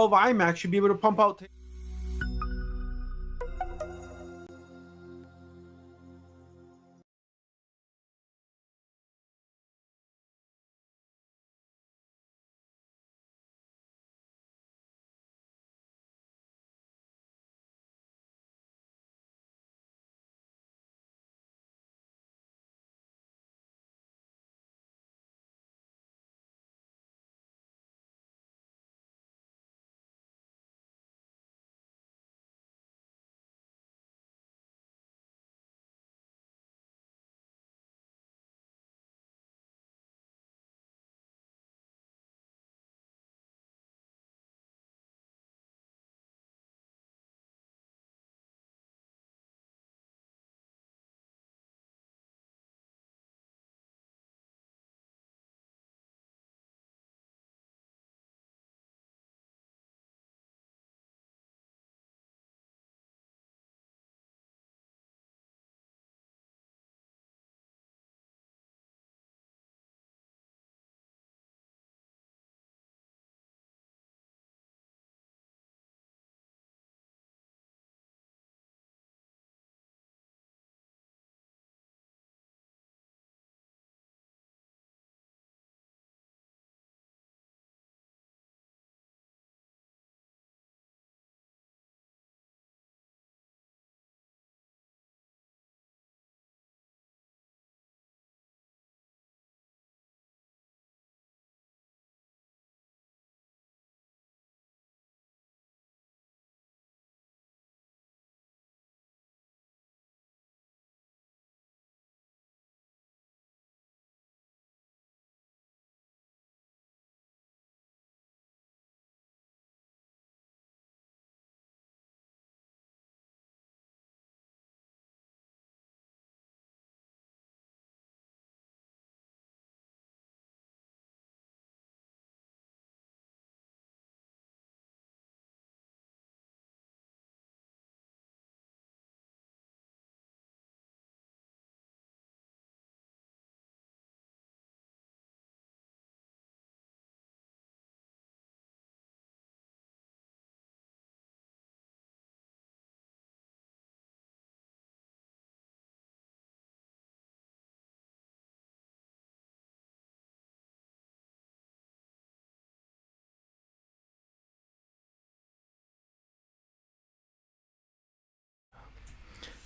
of iMac should be able to pump out.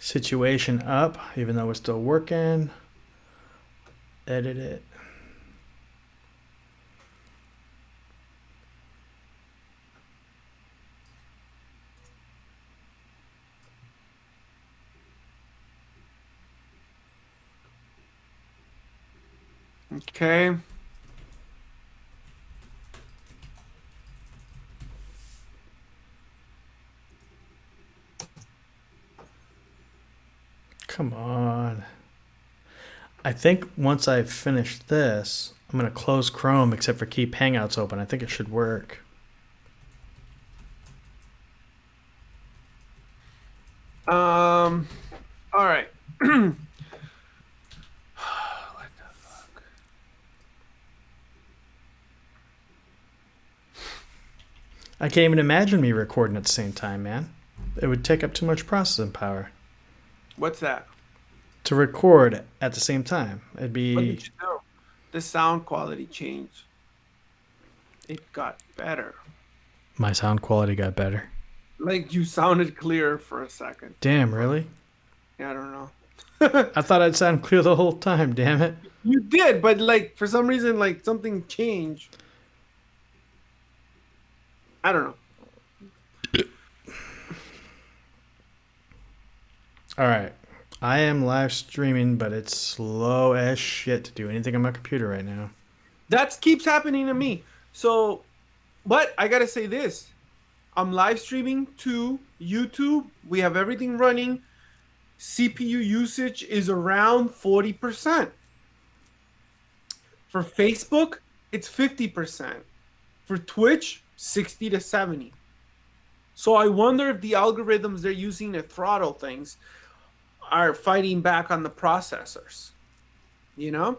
Situation up, even though we're still working. Edit it. Okay. Come on. I think once I finish this, I'm going to close Chrome except for keep Hangouts open. I think it should work. All right. What the fuck? I can't even imagine me recording at the same time, man. It would take up too much processing power. What's that? To record at the same time, it'd What be. did you do? The sound quality changed. It got better. My sound quality got better. Like you sounded clear for a second. Damn, really? Yeah, I don't know. I thought I'd sound clear the whole time, damn it. You did, but like for some reason, like something changed. I don't know. Alright. I am live streaming, but it's slow as shit to do anything on my computer right now. That keeps happening to me. So, but I gotta say this: I'm live streaming to YouTube. We have everything running. CPU usage is around 40%. For Facebook, it's 50%. For Twitch, 60 to 70. So I wonder if the algorithms they're using to throttle things are fighting back on the processors. You know?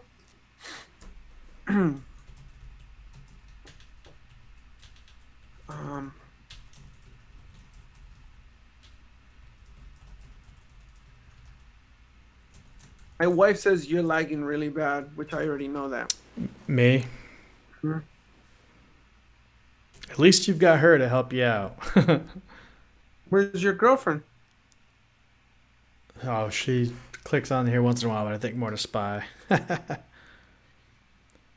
Um, my wife says you're lagging really bad, which I already know that. Me? Hmm. At least you've got her to help you out. Where's your girlfriend? Oh, she clicks on here once in a while, but I think more to spy.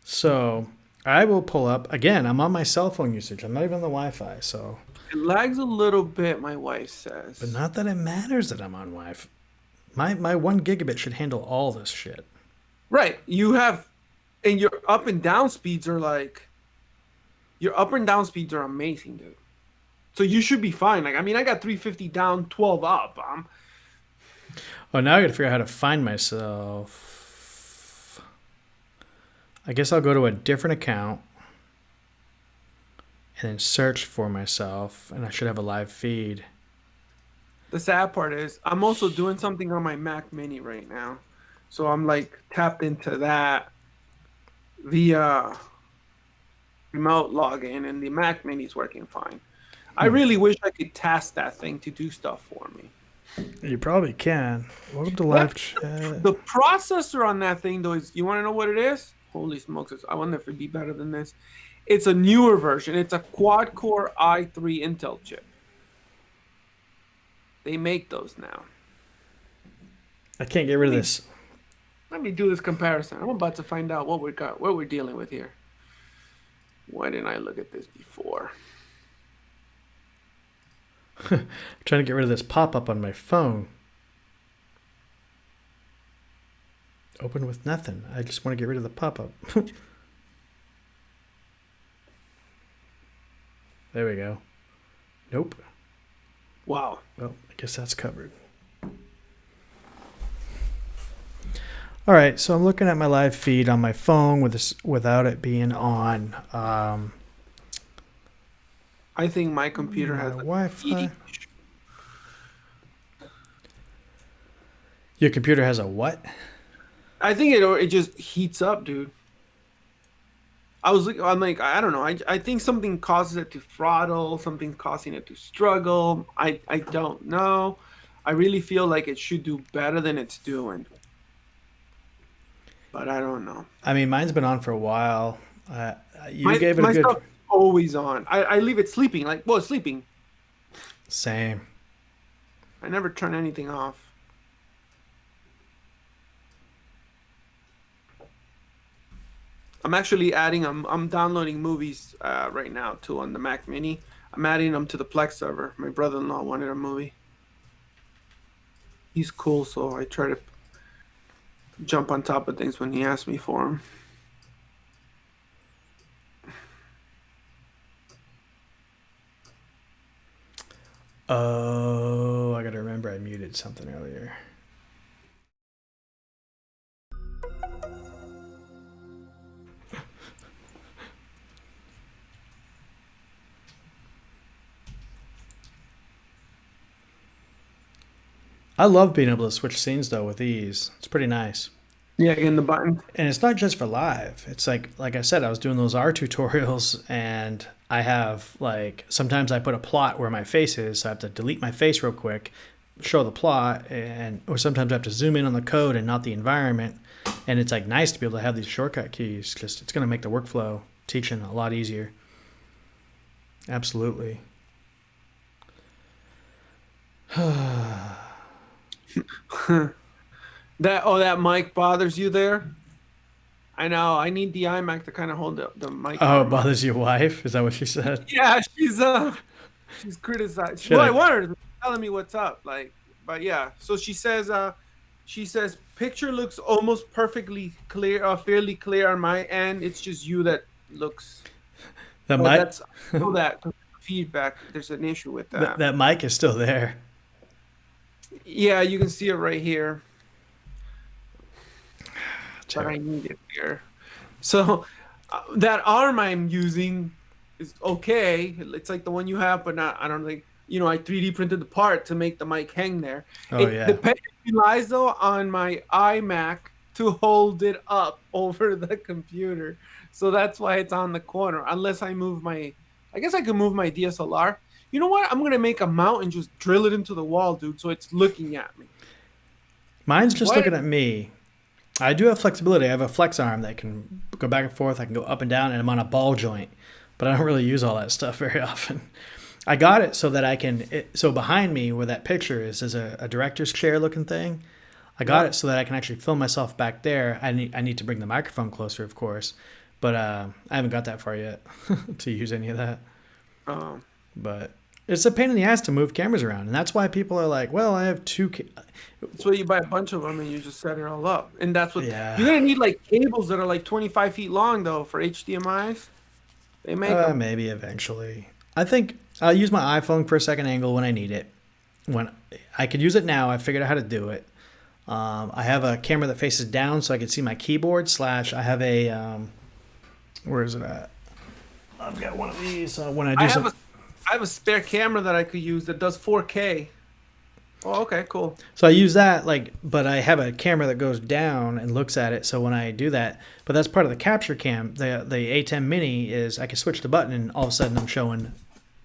So I will pull up again. I'm on my cell phone usage. I'm not even on the Wi-Fi. So, It lags a little bit, my wife but says. not that it matters that I'm on Wi-Fi. My 1 gigabit should handle all this shit. Right. You have, and your up and down speeds are like, your up and down speeds are amazing, dude. So you should be fine. Like, I mean, I got 350 down, 12 up. Oh, now I got to figure out how to find myself. I guess I'll go to a different account and then search for myself, and I should have a live feed. The sad part is I'm also doing something on my Mac Mini right now. So I'm like tapped into that via remote login, and the Mac Mini's working fine. I Hmm. really wish I could task that thing to do stuff for me. You probably can. Welcome to That live chat. the processor on that thing though is, you want to know what it is? Holy smokes, I wonder if it'd be better than this. It's a newer version. It's a quad core i3 Intel chip. They make those now. I can't get rid Let of me this. let me do this comparison. I'm about to find out what we're dealing with here. Why didn't I look at this before? I'm trying to get rid of this pop-up on my phone. Open with nothing. I just want to get rid of the pop-up. There we go. Nope. Wow. Well, I guess that's covered. All right, so I'm looking at my live feed on my phone with this without it being on I think my computer my has a heating Wi-Fi. issue. Your computer has a what? I think it just heats up, dude. I'm like, I don't know. I think something causes it to throttle, something causing it to struggle. I don't know. I really feel like it should do better than it's doing, but I don't know. I mean, mine's been on for a while. You My gave it a my good stuff is always on. I leave it sleeping, like, well, it's sleeping. same. I never turn anything off. I'm downloading movies right now too on the Mac Mini. I'm adding them to the Plex server. My brother-in-law wanted a movie. He's cool, so I try to jump on top of things when he asks me for them. Oh, I gotta remember I muted something earlier. I love being able to switch scenes though with these. It's pretty nice. Yeah, again, the button. And it's not just for live. It's like I said, I was doing those R tutorials and I have like sometimes I put a plot where my face is, so I have to delete my face real quick, show the plot, and or sometimes I have to zoom in on the code and not the environment. And it's like nice to be able to have these shortcut keys because it's gonna make the workflow teaching a lot easier. Absolutely. That mic bothers you there? I know. I need the iMac to kind of hold the mic Oh, it arm up. bothers your wife? Is that what she said? Yeah, she's criticized. Should Well, I I? want her to telling me what's up. Like, but yeah. So she says picture looks almost perfectly clear, fairly clear on my end. It's just you that looks. That Oh, mic, that's I know that feedback. There's an issue with that, that. that mic is still there. Yeah, you can see it right here, but I Terrible. need it here. So that arm I'm using is okay. It's like the one you have, but not. I don't think I 3D printed the part to make the mic hang there. Oh It yeah. depends relies though on my iMac to hold it up over the computer, so that's why it's on the corner. Unless I move my I guess I could move my DSLR. You know what? I'm gonna make a mount and just drill it into the wall, dude, so it's looking at me. Mine's just What? looking at me. I do have flexibility. I have a flex arm that can go back and forth. I can go up and down, and I'm on a ball joint, but I don't really use all that stuff very often. I got it so that I can. So behind me, where that picture is a director's chair looking thing. I got Yeah. it so that I can actually film myself back there. I need to bring the microphone closer, of course, but I haven't got that far yet to use any of that. Um, But it's a pain in the ass to move cameras around, and that's why people are like, "Well, I have two." that's why you buy a bunch of them and you just set it all up. And that's what you're Yeah, gonna need, like cables that are like 25 feet long though for HDMI's. They make them. maybe eventually. I think I'll use my iPhone for a second angle when I need it. When I could use it now, I figured out how to do it. I have a camera that faces down so I can see my keyboard. Slash, I have a where is it at? I've got one of these. When I I do have some, a I have a spare camera that I could use that does 4K. Oh, okay, cool. so I use that but I have a camera that goes down and looks at it. So when I do that, but that's part of the capture cam. The A10 Mini is I can switch the button and all of a sudden I'm showing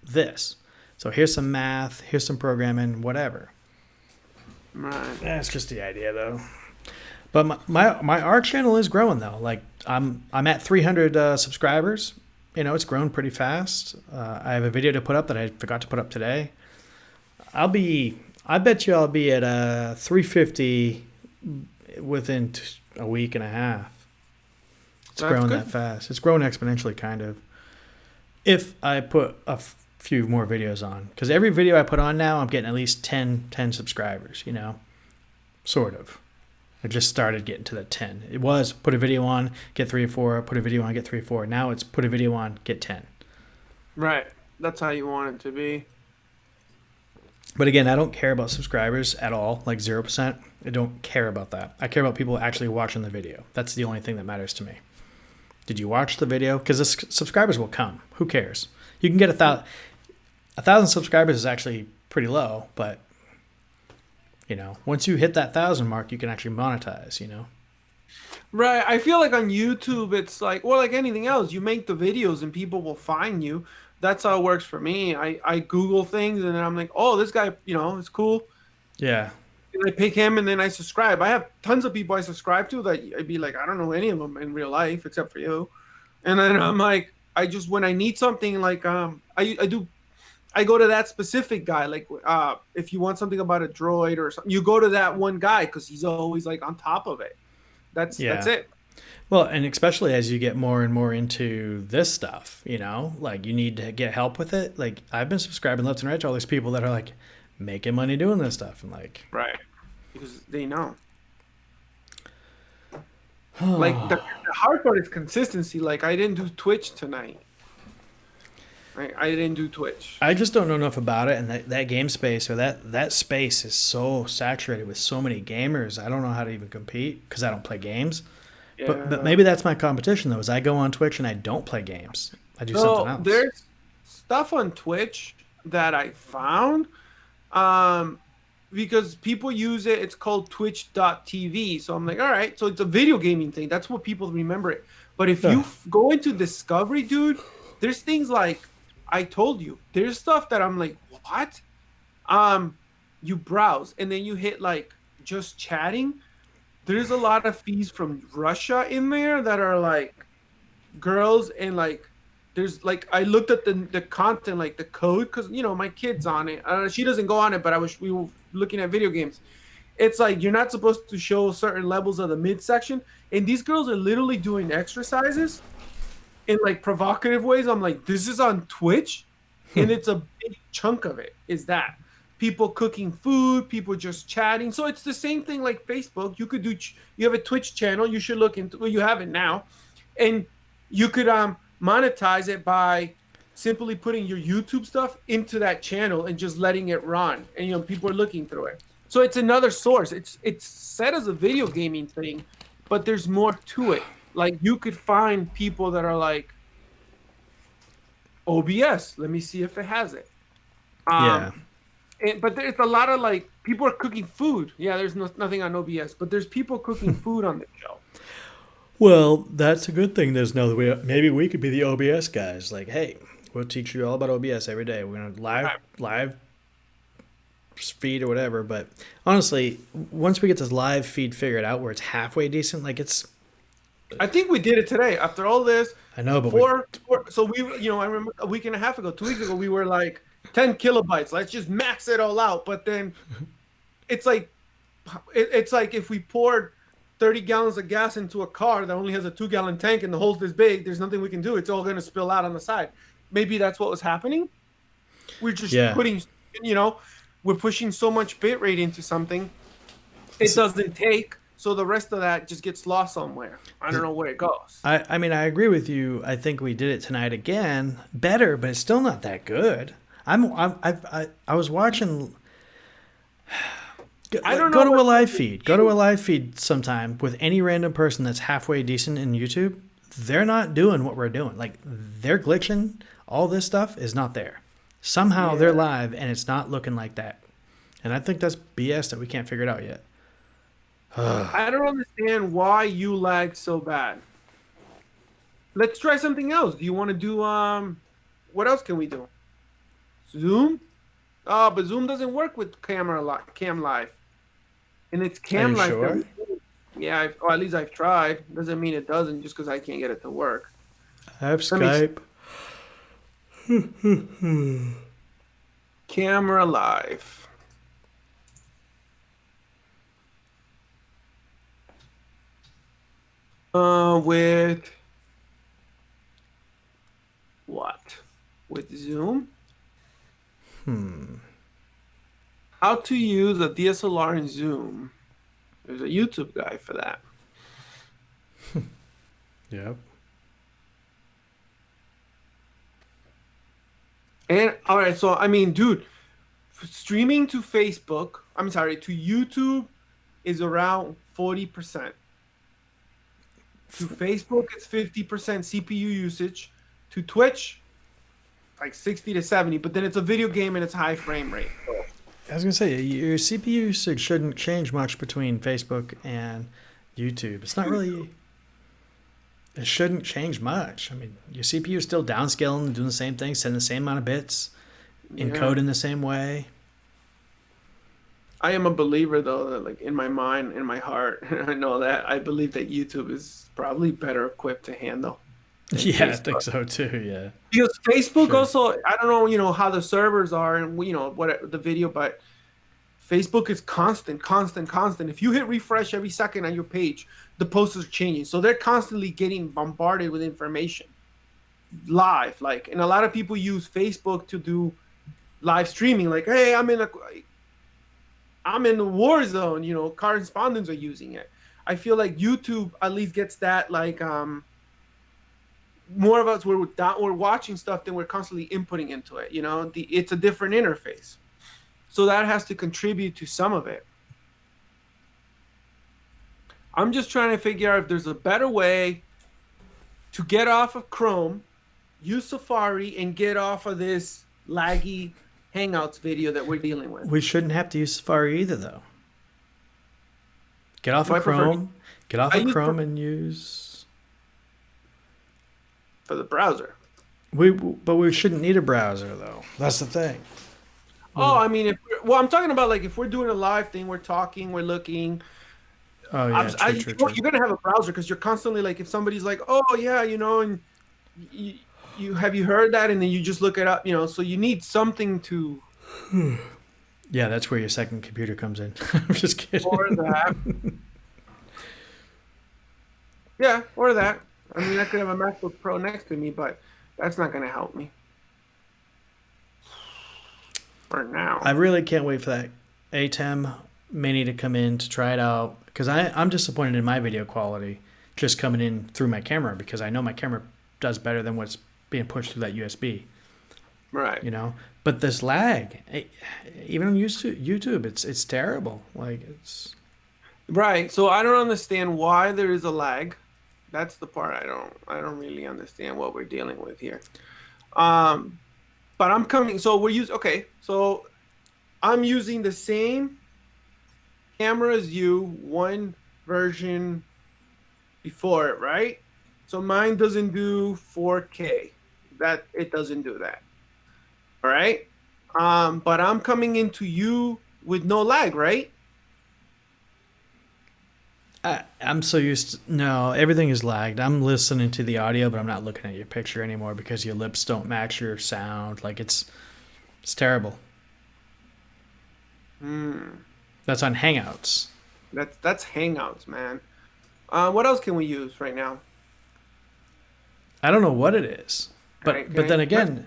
this. So here's some math, here's some programming, whatever. Right. That's just the idea though. But my art channel is growing though. Like I'm at 300 subscribers. You know, it's grown pretty fast. I have a video to put up that I forgot to put up today. I bet you I'll be at 350 within a week and a half. It's That's growing good. that fast. It's growing exponentially, kind of. If I put few more videos on, because every video I put on now, I'm getting at least 10 subscribers. You know, sort of. I just started getting to that 10. It was put a video on, get 3 or 4, put a video on, get 3 or 4. Now it's put a video on, get 10. Right. That's how you want it to be. But again, I don't care about subscribers at all, like 0%. I don't care about that. I care about people actually watching the video. That's the only thing that matters to me. Did you watch the video? Because the subscribers will come. Who cares? You can get 1,000 subscribers is actually pretty low, but you know, once you hit that 1,000 mark, you can actually monetize. You know. Right. I feel like on YouTube, it's like, or like anything else, you make the videos and people will find you. That's how it works for me. I Google things and then I'm like, oh, this guy, it's cool. Yeah. And I pick him and then I subscribe. I have tons of people I subscribe to that I'd be like, I don't know any of them in real life except for you. And then I'm like, when I need something like, I go to that specific guy. Like, if you want something about a droid or something, you go to that one guy because he's always like on top of it. That's Yeah. it. Well, and especially as you get more and more into this stuff, you know, like you need to get help with it. Like I've been subscribing left and right to all these people that are like making money doing this stuff, and like, Right. Because they know. Like the hard part is consistency. Like I didn't do Twitch tonight. I didn't do Twitch. I just don't know enough about it, and that game space or that space is so saturated with so many gamers. I don't know how to even compete because I don't play games. But Yeah. maybe that's my competition though. Is I go on Twitch and I don't play games. I do something So else. there's stuff on Twitch that I found. Um, because people use it. It's called twitch.tv. So I'm like, all right. So it's a video gaming thing. That's what people remember it. But if you Yeah. go into Discovery, dude, there's things like I told you. There's stuff that I'm like, what? You browse and then you hit like just chatting. There's a lot of fees from Russia in there that are like girls and like there's like I looked at the content like the code because my kid's on it. She doesn't go on it, but we were looking at video games. It's like you're not supposed to show certain levels of the midsection, and these girls are literally doing exercises in like provocative ways. I'm like, this is on Twitch, and it's a big chunk of it is that people cooking food, people just chatting. So it's the same thing like Facebook. You could you have a Twitch channel. You should look into. Well, you have it now, and you could monetize it by simply putting your YouTube stuff into that channel and just letting it run, and people are looking through it. So it's another source. It's set as a video gaming thing, but there's more to it. Like you could find people that are like OBS. Let me see if it has it. Yeah. But there's a lot of like people are cooking food. Yeah, there's nothing on OBS, but there's people cooking food on the show. Well, that's a good thing. There's no way. Maybe we could be the OBS guys. Like, hey, We'll teach you all about OBS every day. We're gonna live feed or whatever. But honestly, once we get this live feed figured out, where it's halfway decent, like it's I think we did it today. After all this, I know, but we so we, I remember a week and a half ago, 2 weeks ago, we were like 10 kilobytes. Let's just max it all out. But then it's like, it's like if we poured 30 gallons of gas into a car that only has a 2 gallon tank and the hole's this big, there's nothing we can do. It's all going to spill out on the side. Maybe that's what was happening. We're just yeah. putting, you know, we're pushing so much bit rate into something it doesn't take, so the rest of that just gets lost somewhere. I don't know where it goes. I mean, I agree with you. I think we did it tonight again, better, but it's still not that good. I was watching. I don't Go know to a live feed. Go to a live feed sometime with any random person that's halfway decent in YouTube. They're not doing what we're doing. Like they're glitching. All this stuff is not there. Somehow they're live and it's not looking like that. And I think that's BS that we can't figure it out yet. I don't understand why you lag so bad. Let's try something else. Do you want to do what else can we do? Zoom? Oh, but Zoom doesn't work with cam live. And it's Are cam you live. sure? Yeah, or at least I've tried. Doesn't mean it doesn't just because I can't get it to work. I have Let me Skype. camera live. With what? With Zoom? How to use a DSLR in Zoom. There's a YouTube guy for that. Yep. And all right, so I mean, dude, streaming to Facebook, I'm sorry, to YouTube is around 40%. To Facebook, it's 50% CPU usage. To Twitch, like 60 to 70, but then it's a video game and it's high frame rate. I was gonna say your CPU usage shouldn't change much between Facebook and YouTube. It's not really. It shouldn't change much. I mean, your CPU is still downscaling, doing the same thing, sending the same amount of bits, encode in the same way. I am a believer though that like in my mind, in my heart, I know that I believe that YouTube is probably better equipped to handle than Yeah, I Facebook. think so too. Yeah. Because Facebook Sure. also, I don't know, how the servers are and what the video, but Facebook is constant, constant, constant. If you hit refresh every second on your page, the posts are changing. So they're constantly getting bombarded with information live. Like, and a lot of people use Facebook to do live streaming. Like, hey, I'm in the war zone. Correspondents are using it. I feel like YouTube at least gets that like more of us we're watching stuff than we're constantly inputting into it. It's a different interface. So that has to contribute to some of it. I'm just trying to figure out if there's a better way to get off of Chrome, use Safari, and get off of this laggy Hangouts video that we're dealing with. We shouldn't have to use Safari either, though. Get off So of Chrome. Get off I of use Chrome and use. for the browser. But we shouldn't need a browser though. That's the thing. Oh, I mean, I'm talking about like if we're doing a live thing, we're talking, we're looking. Oh yeah, true. You're gonna have a browser because you're constantly like, if somebody's like, oh yeah, and you have you heard that, and then you just look it up, So you need something to. Yeah, that's where your second computer comes in. I'm just kidding. Or that. Yeah, or that. I mean, I could have a MacBook Pro next to me, but that's not gonna help me. For now. I really can't wait for that ATEM Mini to come in to try it out because I'm disappointed in my video quality just coming in through my camera because I know my camera does better than what's being pushed through that USB. Right. But this lag, even on YouTube, it's terrible. Like it's Right. So I don't understand why there is a lag. That's the part I don't really understand what we're dealing with here. But I'm coming. So So I'm using the same camera as you, one version before it, right? So mine doesn't do 4K. that it doesn't do that. All right. But I'm coming into you with no lag, right? I'm so used to, no, everything is lagged. I'm listening to the audio, but I'm not looking at your picture anymore because your lips don't match your sound. Like it's terrible. Hmm. That's on Hangouts. That's Hangouts, man. What else can we use right now? I don't know what it is. All right, can But I then use my again,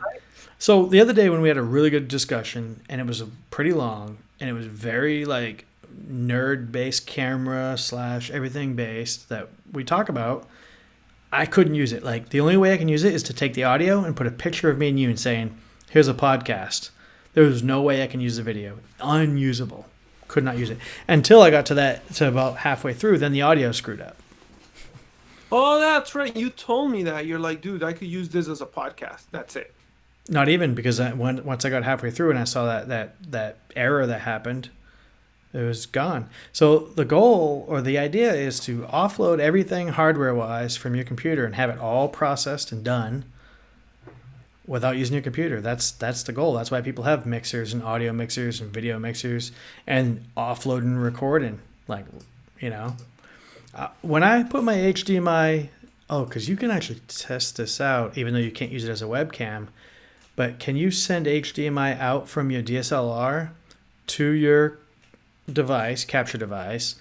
so the other day when we had a really good discussion and it was pretty long and it was very like nerd based camera slash everything based that we talk about, I couldn't use it. Like the only way I can use it is to take the audio and put a picture of me and you and saying, "Here's a podcast." There was no way I can use the video. Unusable. Could not use it until I got to about halfway through. Then the audio screwed up. Oh, that's right. You told me that. You're like, dude, I could use this as a podcast. That's it. Not even because once I got halfway through and I saw that error that happened, it was gone. So the goal or the idea is to offload everything hardware wise from your computer and have it all processed and done without using your computer. That's the goal. That's why people have mixers and audio mixers and video mixers and offload and recording. Like, you know, when I put my HDMI, oh, because you can actually test this out, even though you can't use it as a webcam. But can you send HDMI out from your DSLR to your device, capture device,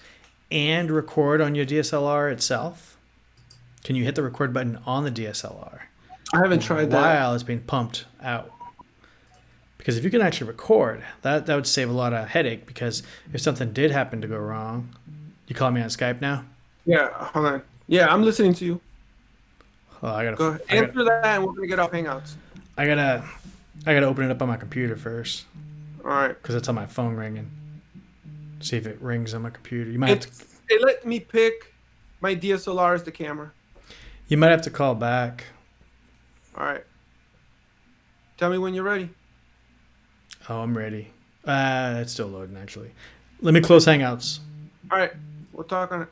and record on your DSLR itself? Can you hit the record button on the DSLR I haven't tried that. while it's being pumped out? Because if you can actually record, that would save a lot of headache. Because if something did happen to go wrong, you call me on Skype now. Yeah, hold on. Yeah, I'm listening to you. Oh, Go ahead. Answer that, and we're gonna get off Hangouts. I gotta, I gotta open it up on my computer first All right. because it's on my phone ringing. See if it rings on my computer. You might have to, It let me pick my DSLR as the camera. you might have to call back. All right. Tell me when you're ready. Oh, I'm ready. It's still loading actually. Let me close Hangouts. All right. We'll talk on it.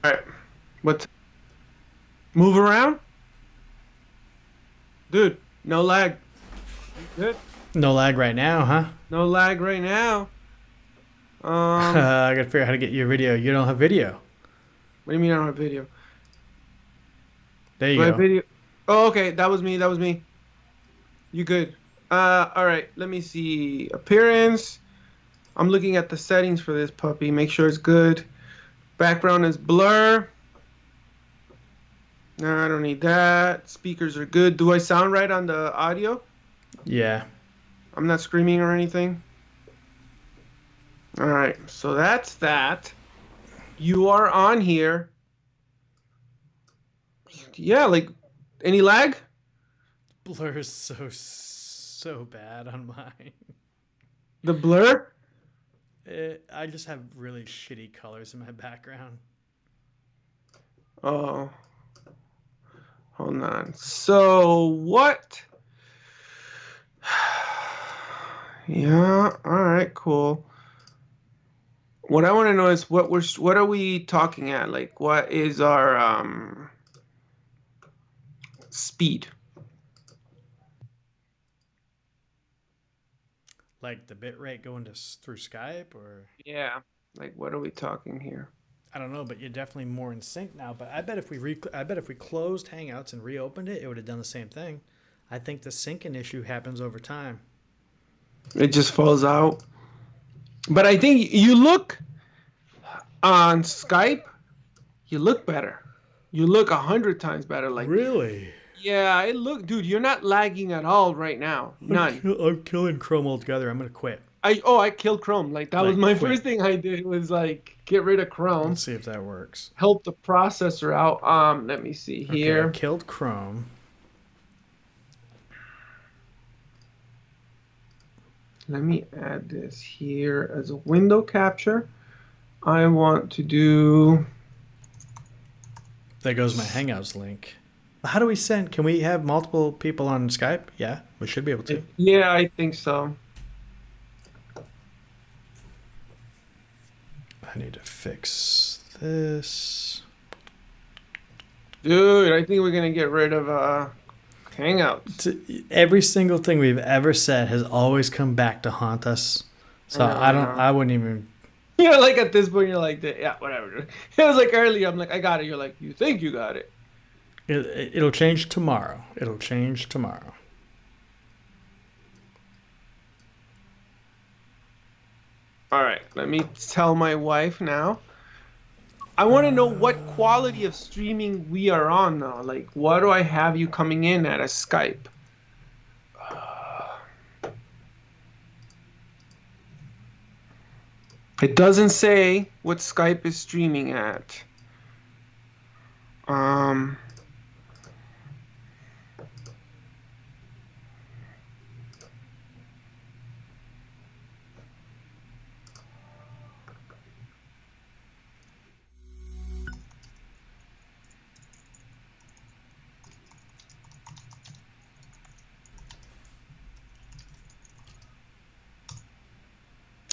All right. What? Move around, dude. No lag. Good. No lag right now, huh? No lag right now. I gotta figure out how to get your video. You don't have video. What do you mean I don't have video? There you Do I have go. video? Oh, okay. That was me. That was me. You good? All right. Let me see. Appearance. I'm looking at the settings for this puppy. Make sure it's good. Background is blur. No, I don't need that. Speakers are good. Do I sound right on the audio? Yeah. I'm not screaming or anything. All right. So that's that. You are on here. Yeah, like any lag? Blur is so bad on mine. The blur? I just have really shitty colors in my background. Oh. Hold on. So what? Yeah, all right, cool. What I want to know is what are we talking at? Like what is our speed? Like the bit rate going to through Skype, or Yeah. Like what are we talking here? I don't know, but you're definitely more in sync now. But I bet if I bet if we closed Hangouts and reopened it, it would have done the same thing. I think the syncing issue happens over time. It just falls out. But I think you look on Skype, you look better. You look 100 times better. Like, Really? yeah, it look, dude. You're not lagging at all right now. None. I'm killing Chrome altogether. I'm gonna quit. I killed Chrome. Like that was Like my quit. first thing I did was like get rid of Chrome, Let's see if that works. help the processor out. Let me see Okay, I here. killed Chrome. Let me add this here as a window capture. I want to do There goes my Hangouts link. How do we send? Can we have multiple people on Skype? Yeah, we should be able to. Yeah, I think so. I need to fix this. Dude, I think we're gonna get rid of Hangouts. Every single thing we've ever said has always come back to haunt us. I So know, I I don't. know. I wouldn't even. Yeah, like at this point, you're like, yeah, whatever. It was like earlier, I'm like, I got it. You're like, you think you got it. It'll change tomorrow. It'll change tomorrow. All right, let me tell my wife now. I want to know what quality of streaming we are on now. Like, what do I have you coming in at a Skype? It doesn't say what Skype is streaming at. Um,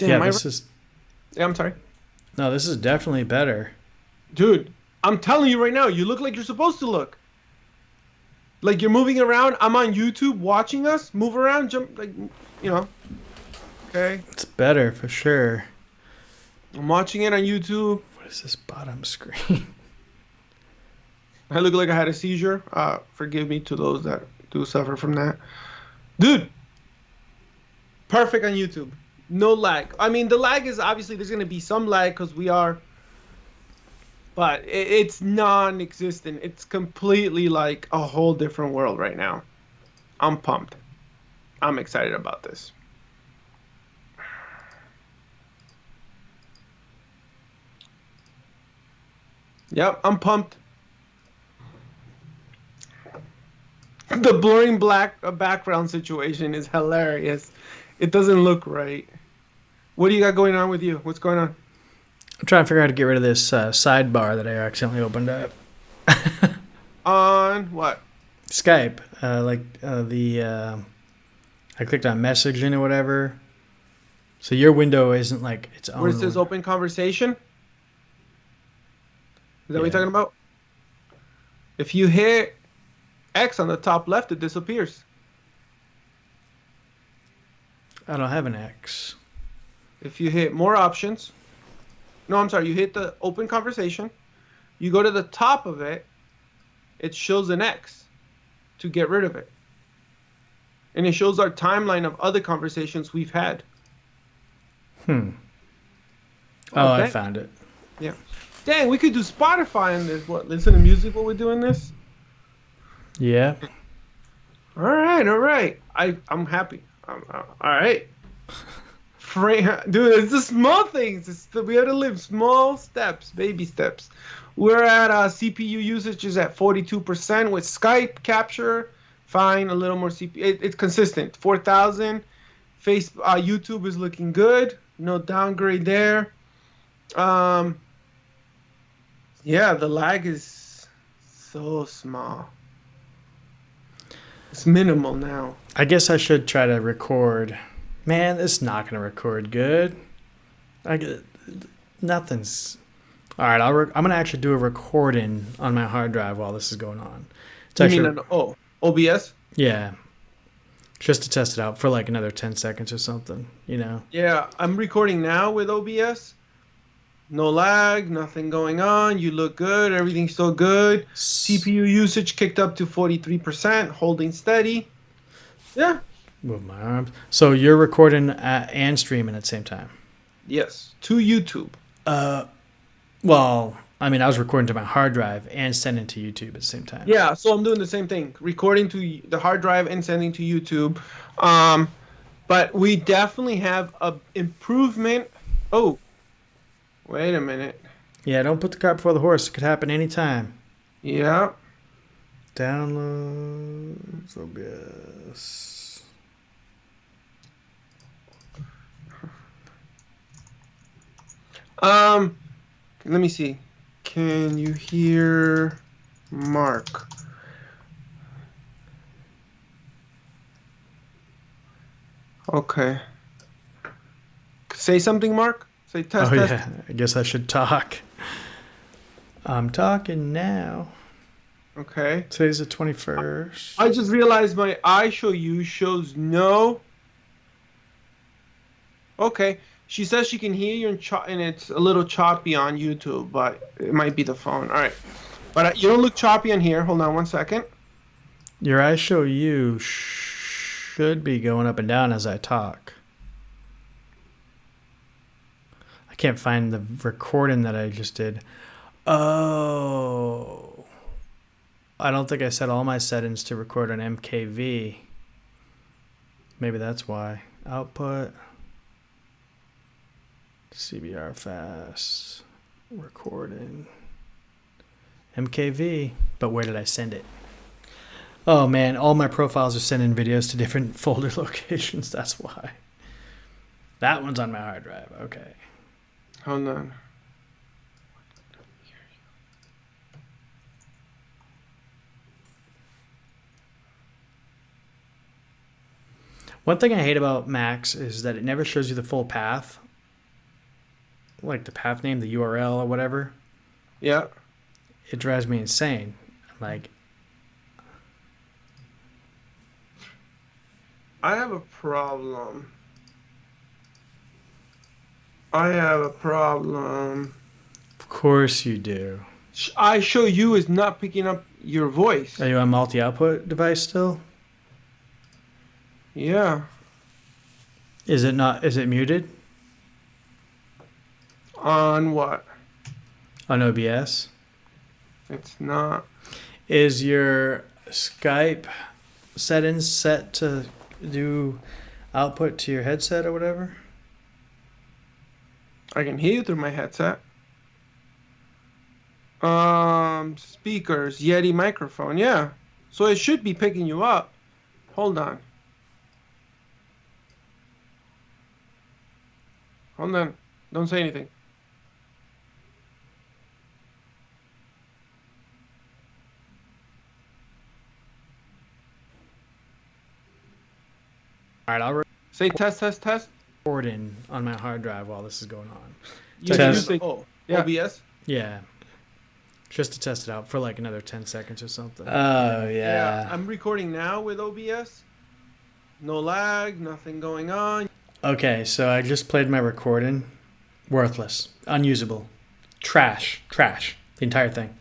Yeah, damn, this is. yeah, I'm sorry. No, this is definitely better. Dude, I'm telling you right now, you look like you're supposed to look. Like you're moving around. I'm on YouTube watching us move around, jump, like, you know. Okay. It's better for sure. I'm watching it on YouTube. What is this bottom screen? I look like I had a seizure. Forgive me to those that do suffer from that. Dude, perfect on YouTube. No lag. I mean, the lag is obviously there's going to be some lag because we are, but it's non-existent. It's completely like a whole different world right now. I'm pumped. I'm excited about this. Yep, I'm pumped. The blurring black background situation is hilarious. It doesn't look right. What do you got going on with you? What's going on? I'm trying to figure out how to get rid of this sidebar that I accidentally opened up. On what? Skype, I clicked on messaging or whatever. So your window isn't like its own. Where it says open conversation? Is that what you're talking about? If you hit X on the top left, it disappears. I don't have an X. If you hit more options, no, I'm sorry, you hit the open conversation, you go to the top of it, it shows an X to get rid of it. And it shows our timeline of other conversations we've had. Oh, Okay. I found it. Yeah. Dang, we could do Spotify on this. What? Listen to music while we're doing this? Yeah. All right, all right. I'm happy. All right. Dude, it's the small things. We have to live small steps, baby steps. We're at CPU usage is at 42% with Skype capture. Fine, a little more CPU. It's consistent. 4,000. YouTube is looking good. No downgrade there. Yeah, the lag is so small. It's minimal now. I guess I should try to record. Man, it's not going to record good. Nothing's. All right, I'm going to actually do a recording on my hard drive while this is going on. It's You mean OBS? Yeah. Just to test it out for like another 10 seconds or something, you know? Yeah, I'm recording now with OBS. No lag, nothing going on. You look good. Everything's still good. CPU usage kicked up to 43%, holding steady. Yeah. Move my arms. So you're recording and streaming at the same time? Yes. To YouTube. Well, I mean, I was recording to my hard drive and sending to YouTube at the same time. Yeah, so I'm doing the same thing. Recording to the hard drive and sending to YouTube. But we definitely have a improvement. Oh, wait a minute. Yeah, don't put the cart before the horse. It could happen anytime. Yeah. Downloads OBS. Let me see. Can you hear? Mark. Okay. Say something, Mark. Say Oh test, test. yeah, I guess I should talk. I'm talking now. Okay. Today's the 21st. I just realized my I show you shows no. Okay. She says she can hear you and it's a little choppy on YouTube, but it might be the phone. All right. But you don't look choppy on here. Hold on one second. Your I show you should be going up and down as I talk. I can't find the recording that I just did. Oh. I don't think I set all my settings to record on MKV. Maybe that's why. Output. CBR fast. Recording. MKV. But where did I send it? Oh man, all my profiles are sending videos to different folder locations. That's why. That one's on my hard drive. Okay. Hold on. One thing I hate about Macs is that it never shows you the full path. Like the path name, the URL or whatever. Yeah. It drives me insane. Like, I have a problem. I have a problem. of course you do. I show you is not picking up your voice. Are you on multi-output device still? Yeah. Is it not? Is it muted On what? on OBS? It's not. Is your Skype settings set to do output to your headset or whatever? I can hear you through my headset. Speakers, Yeti microphone, yeah. So it should be picking you up. Hold on. Hold on. Don't say anything. All right, I'll Say test, test, test. record in on my hard drive while this is going on. You're Test. using Yeah. OBS? Yeah, just to test it out for like another 10 seconds or something. Oh yeah. I'm recording now with OBS. No lag, nothing going on. Okay, so I just played my recording. Worthless, unusable, trash, the entire thing.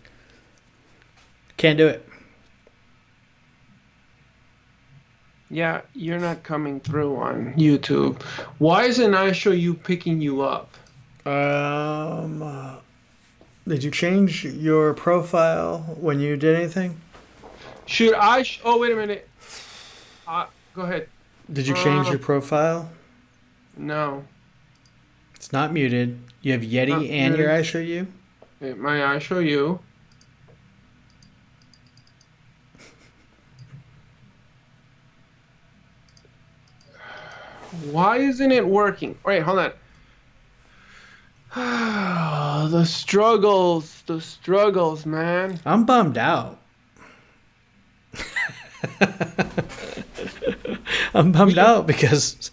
Can't do it. Yeah, you're not coming through on YouTube. Why isn't I show you picking you up? Did you change your profile when you did anything? Should I? Oh, wait a minute. Go ahead. Did you change your profile? No. It's not muted. You have Yeti Not and muted. your I show you. May I show you? Why isn't it working? Wait, hold on. The struggles, man. I'm bummed out. I'm bummed out because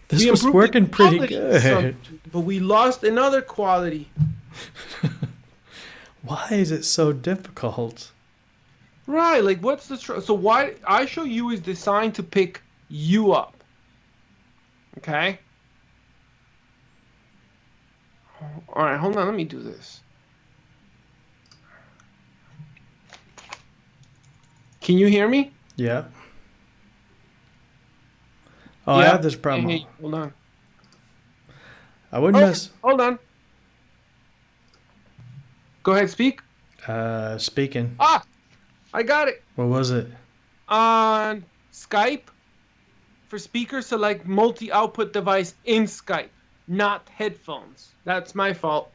this We was improved working the pretty quality good. some, but we lost another quality. Why is it so difficult? Right, like what's the so why I show you is designed to pick you up. Okay? All right, hold on, let me do this. Can you hear me? Yeah. Oh, I Yeah, have this problem. hey, hold on. I wouldn't miss. Hold on. Go ahead, speak. Speaking. Ah, I got it. What was it? On Skype, for speakers, select multi-output device in Skype, not headphones. That's my fault.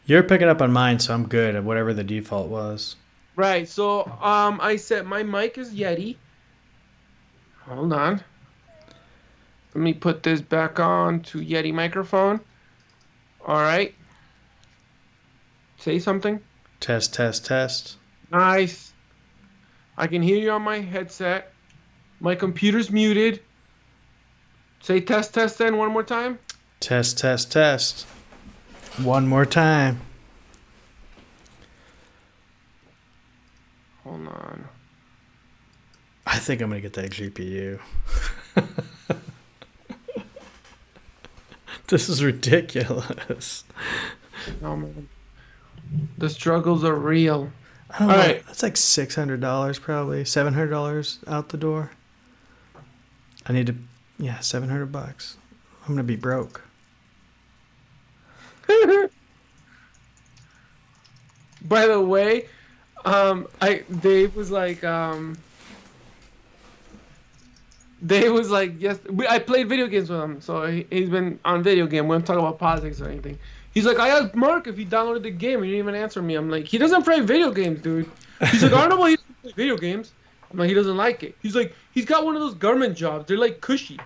You're picking up on mine, so I'm good at whatever the default was. Right, so I said my mic is Yeti. Hold on. Let me put this back on to Yeti microphone. All right. Say something. Test, test, test. Nice. I can hear you on my headset. My computer's muted. Say test, test, then one more time. Test, test, test. One more time. Hold on. I think I'm gonna get that GPU. This is ridiculous. Oh man, the struggles are real. I don't All know. right. That's like $600 probably. $700 out the door. I need to, yeah, $700. I'm gonna be broke. By the way, I Dave was like, yes, I played video games with him, so he's been on video game. We don't talk about politics or anything. He's like, I asked Mark if he downloaded the game, and he didn't even answer me. I'm like, he doesn't play video games, dude. He's like, I don't know why he doesn't play video games. I'm like, he doesn't like it. He's like, he's got one of those government jobs. They're like cushy.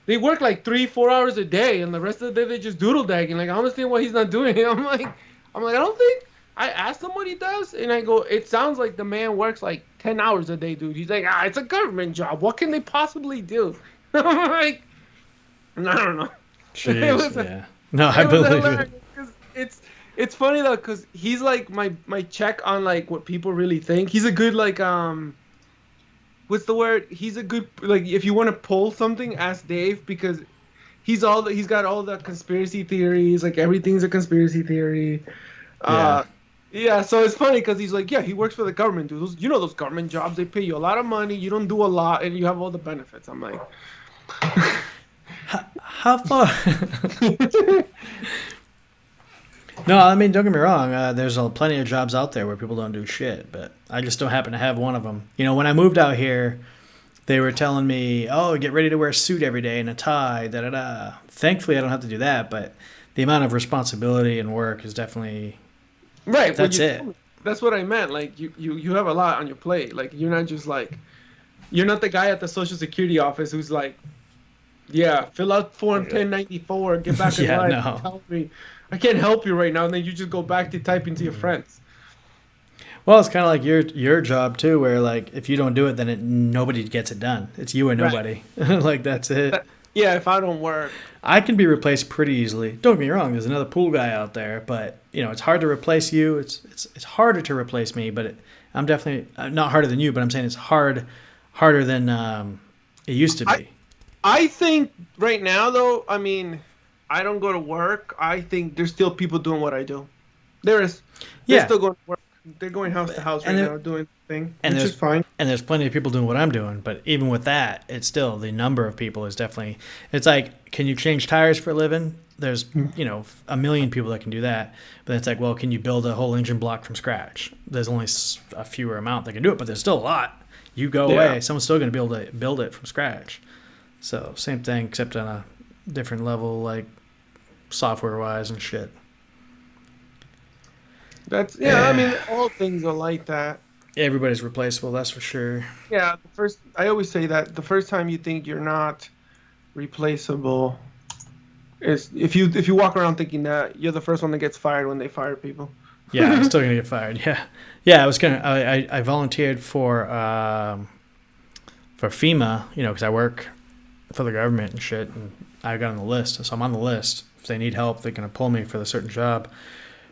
They work like 3-4 hours a day, and the rest of the day they just doodle dagging. Like, I don't understand why he's not doing it. I don't think. I asked him what he does, and I go, it sounds like the man works like 10 hours a day, dude. He's like, it's a government job. What can they possibly do? I'm like, I don't know. It Jeez, was, yeah. No, I it was believe hilarious it. 'cause it's funny though, because he's like my check on like what people really think. He's a good like what's the word? He's a good like if you want to pull something, ask Dave because he's got all the conspiracy theories. Like everything's a conspiracy theory. Yeah. Uh, yeah, so it's funny because he's like, yeah, he works for the government, dude. Those government jobs, they pay you a lot of money, you don't do a lot, and you have all the benefits. I'm like, How far? No, I mean, don't get me wrong. There's plenty of jobs out there where people don't do shit, but I just don't happen to have one of them. You know, when I moved out here, they were telling me, "Oh, get ready to wear a suit every day and a tie." Da da da. Thankfully, I don't have to do that, but the amount of responsibility and work is definitely right, when that's you it. told me, that's what I meant. Like you have a lot on your plate. Like you're not just like you're not the guy at the social security office who's like, yeah, fill out form 1094, get back in Yeah, line, no. tell me I can't help you right now, and then you just go back to typing to your friends. Well, it's kind of like your job too, where like if you don't do it, then nobody gets it done. It's you or Right. nobody. Like that's it. Yeah, if I don't work. I can be replaced pretty easily. Don't get me wrong. There's another pool guy out there, but you know it's hard to replace you. It's harder to replace me, but I'm definitely not harder than you. But I'm saying it's harder than it used to I be. I think right now though, I mean, I don't go to work. I think there's still people doing what I do. There is. They're Yeah, still going to work. They're going house to house right and there, now doing the thing, and which there's is fine. and there's plenty of people doing what I'm doing. But even with that, it's still the number of people is definitely. It's like, can you change tires for a living? There's a million people that can do that. But it's like, well, can you build a whole engine block from scratch? There's only a fewer amount that can do it, but there's still a lot. You go Yeah. away, someone's still going to be able to build it from scratch. So same thing, except on a different level, like software wise and shit. I mean, all things are like that. Everybody's replaceable, that's for sure. Yeah, I always say that the first time you think you're not replaceable is if you walk around thinking that you're the first one that gets fired when they fire people. Yeah, I'm still gonna get fired. Yeah, yeah. I volunteered for FEMA, because I work for the government and shit, and I got on the list, so I'm on the list. If they need help, they're gonna pull me for the certain job.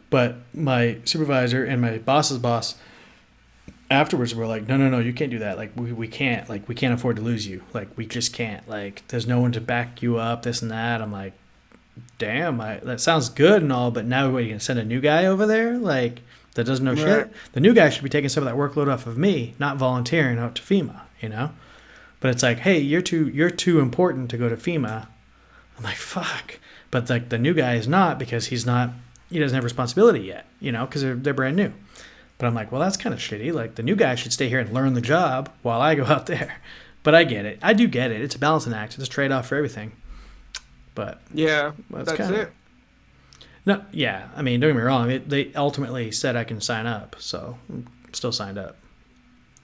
But my supervisor and my boss's boss afterwards were like, no, no, no, you can't do that. Like we can't, like we can't afford to lose you. Like we just can't. Like there's no one to back you up, this and that. I'm like, damn, that sounds good and all, but now you can send a new guy over there, like that doesn't know Right. shit. The new guy should be taking some of that workload off of me, not volunteering out to FEMA. But it's like, hey, you're too important to go to FEMA. I'm like, fuck. But like the new guy is not, because he doesn't have responsibility yet, because they're brand new. But I'm like, well, that's kind of shitty. Like the new guy should stay here and learn the job while I go out there. But I get it. I do get it. It's a balancing act. It's a trade off for everything. But Yeah, that's that's kind of it. no. Yeah, I mean, don't get me wrong. They ultimately said I can sign up, so I'm still signed up.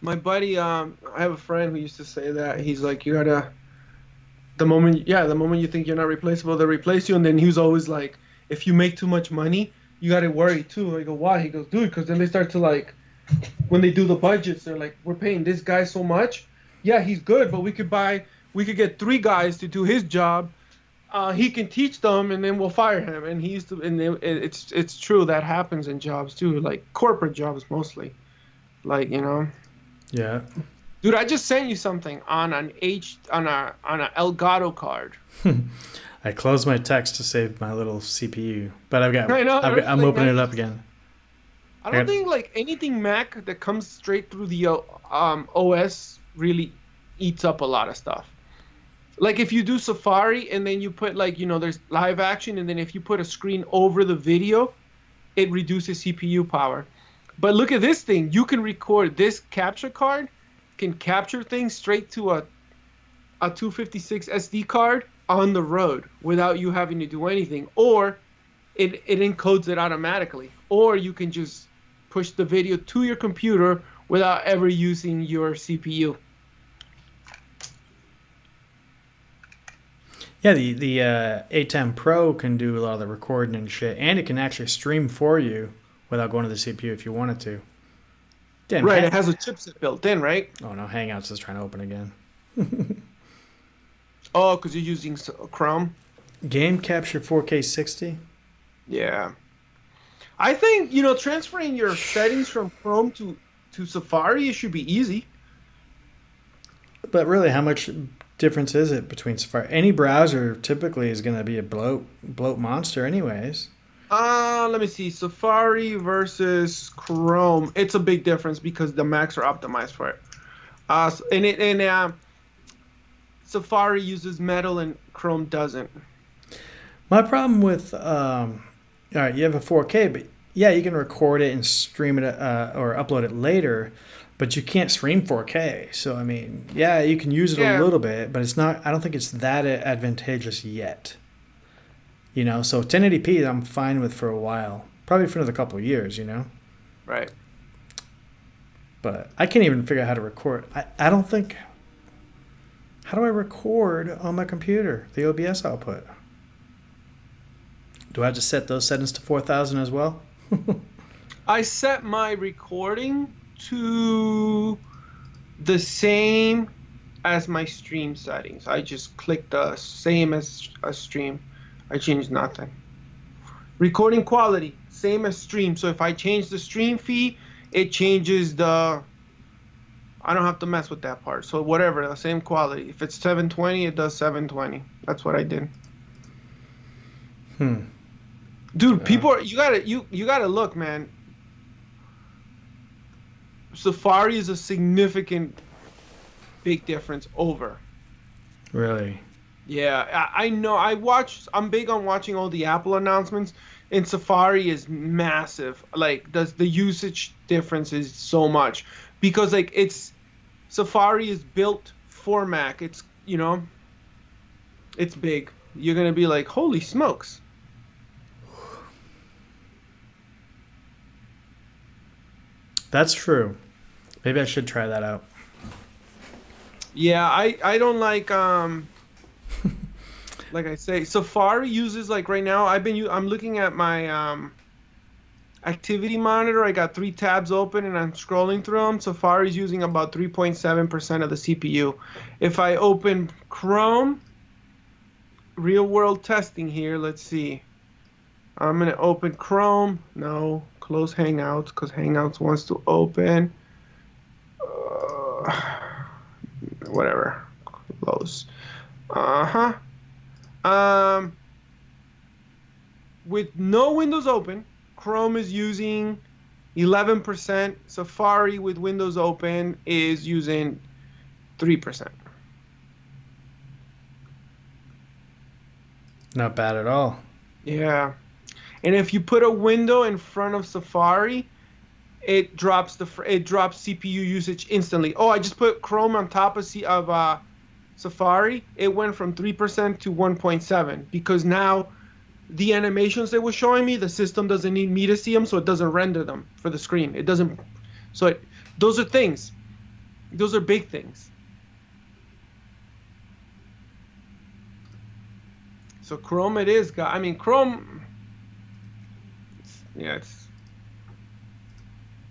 My buddy, I have a friend who used to say that. He's like, you gotta, the moment you think you're not replaceable, they replace you. And then he was always like, if you make too much money, you got to worry too. I go, why? He goes, dude, because then they start to like, when they do the budgets, they're like, we're paying this guy so much. Yeah, he's good, but we could get three guys to do his job. He can teach them, and then we'll fire him. And he used to, and it's true that happens in jobs too, like corporate jobs mostly. Like, Yeah. dude, I just sent you something on an Elgato card. I closed my text to save my little CPU, but I know I'm everything. opening Man, it up again. I I don't got, think like anything Mac that comes straight through the OS really eats up a lot of stuff. Like if you do Safari and then you put like, there's live action, and then if you put a screen over the video, it reduces CPU power. But look at this thing. You can record this capture card, can capture things straight to a 256 SD card on the road without you having to do anything. Or it encodes it automatically. Or you can just push the video to your computer without ever using your CPU. yeah, the A10 Pro can do a lot of the recording and shit, and it can actually stream for you without going to the CPU if you wanted to. Damn, Right, it has a chipset built in, right? oh no, Hangouts is trying to open again. Oh, because you're using Chrome. Game capture 4K 60. Yeah. I think, transferring your settings from Chrome to Safari, it should be easy. But really, how much difference is it between Safari? Any browser typically is going to be a bloat monster, anyways. Let me see. Safari versus Chrome. It's a big difference because the Macs are optimized for it. Safari uses Metal and Chrome doesn't. My problem with all right, you have a 4K, but yeah, you can record it and stream it or upload it later, but you can't stream 4K. So I mean, yeah, you can use it a Yeah, little bit, but it's not. I don't think it's that advantageous yet. So 1080p I'm fine with for a while, probably for another couple of years. right. But I can't even figure out how to record. I don't think. How do I record on my computer the OBS output? Do I have to set those settings to 4,000 as well? I set my recording to the same as my stream settings. I just click the same as a stream. I changed nothing. Recording quality, same as stream. So if I change the stream fee, it changes I don't have to mess with that part. So whatever, the same quality. If it's 720, it does 720. That's what I did. Hmm. Dude, you gotta look, man. Safari is a significant big difference over. Really? Yeah, I know. I'm big on watching all the Apple announcements, and Safari is massive. Like, the usage difference is so much because like Safari is built for Mac. It's big. You're gonna be like, holy smokes. That's true. Maybe I should try that out. Yeah, I don't like I say, Safari uses like right now. I'm looking at my activity monitor. I got three tabs open and I'm scrolling through them. Safari's using about 3.7% of the CPU. If I open Chrome, real world testing here, let's see. I'm gonna open Chrome. No, close Hangouts because Hangouts wants to open. Whatever, close. Uh-huh. Um, with no windows open, Chrome is using 11%. Safari with Windows open is using 3%. Not bad at all. Yeah. And if you put a window in front of Safari, it drops CPU usage instantly. Oh, I just put Chrome on top of Safari. It went from 3% to 1.7 because now the animations they were showing me, the system doesn't need me to see them, so it doesn't render them for the screen. It doesn't. Those are things. Those are big things. So Chrome it is, guys. I mean, Chrome. Yeah, it's.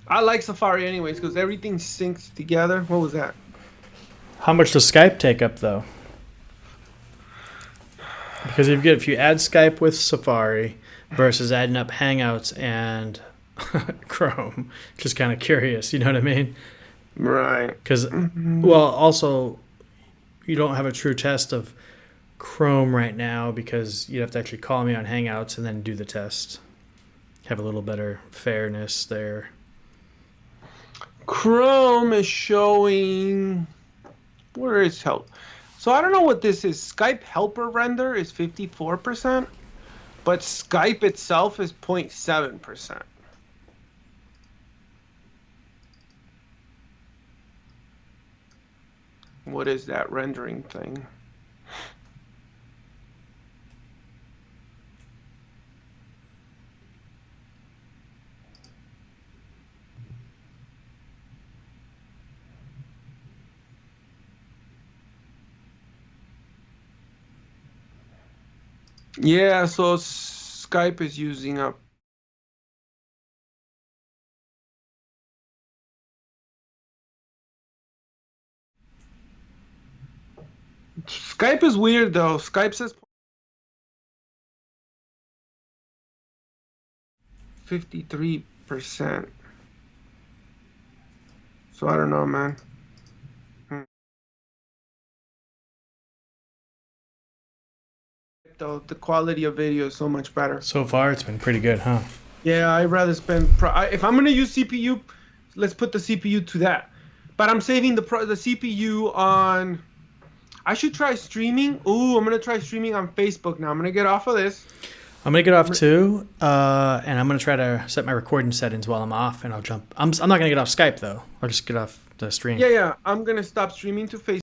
I like Safari anyways because everything syncs together. What was that? How much does Skype take up though? Because if you add Skype with Safari versus adding up Hangouts and Chrome, just kind of curious. You know what I mean? Right. Because, Mhm. well, also you don't have a true test of Chrome right now because you'd have to actually call me on Hangouts and then do the test. Have a little better fairness there. Chrome is showing where is help. So I don't know what this is. Skype helper render is 54%, but Skype itself is 0.7%. What is that rendering thing? Yeah, so Skype is using up. Skype is weird though. Skype says 53%. So I don't know, man. Hmm. Though the quality of video is so much better. So far, it's been pretty good, huh? Yeah, I'd rather spend. If I'm gonna use CPU, let's put the CPU to that. But I'm saving the CPU on. I should try streaming. Ooh, I'm gonna try streaming on Facebook now. I'm gonna get off of this. I'm gonna get off too, and I'm gonna try to set my recording settings while I'm off, and I'll jump. I'm not gonna get off Skype though. I'll just get off the stream. Yeah, yeah. I'm gonna stop streaming to Facebook.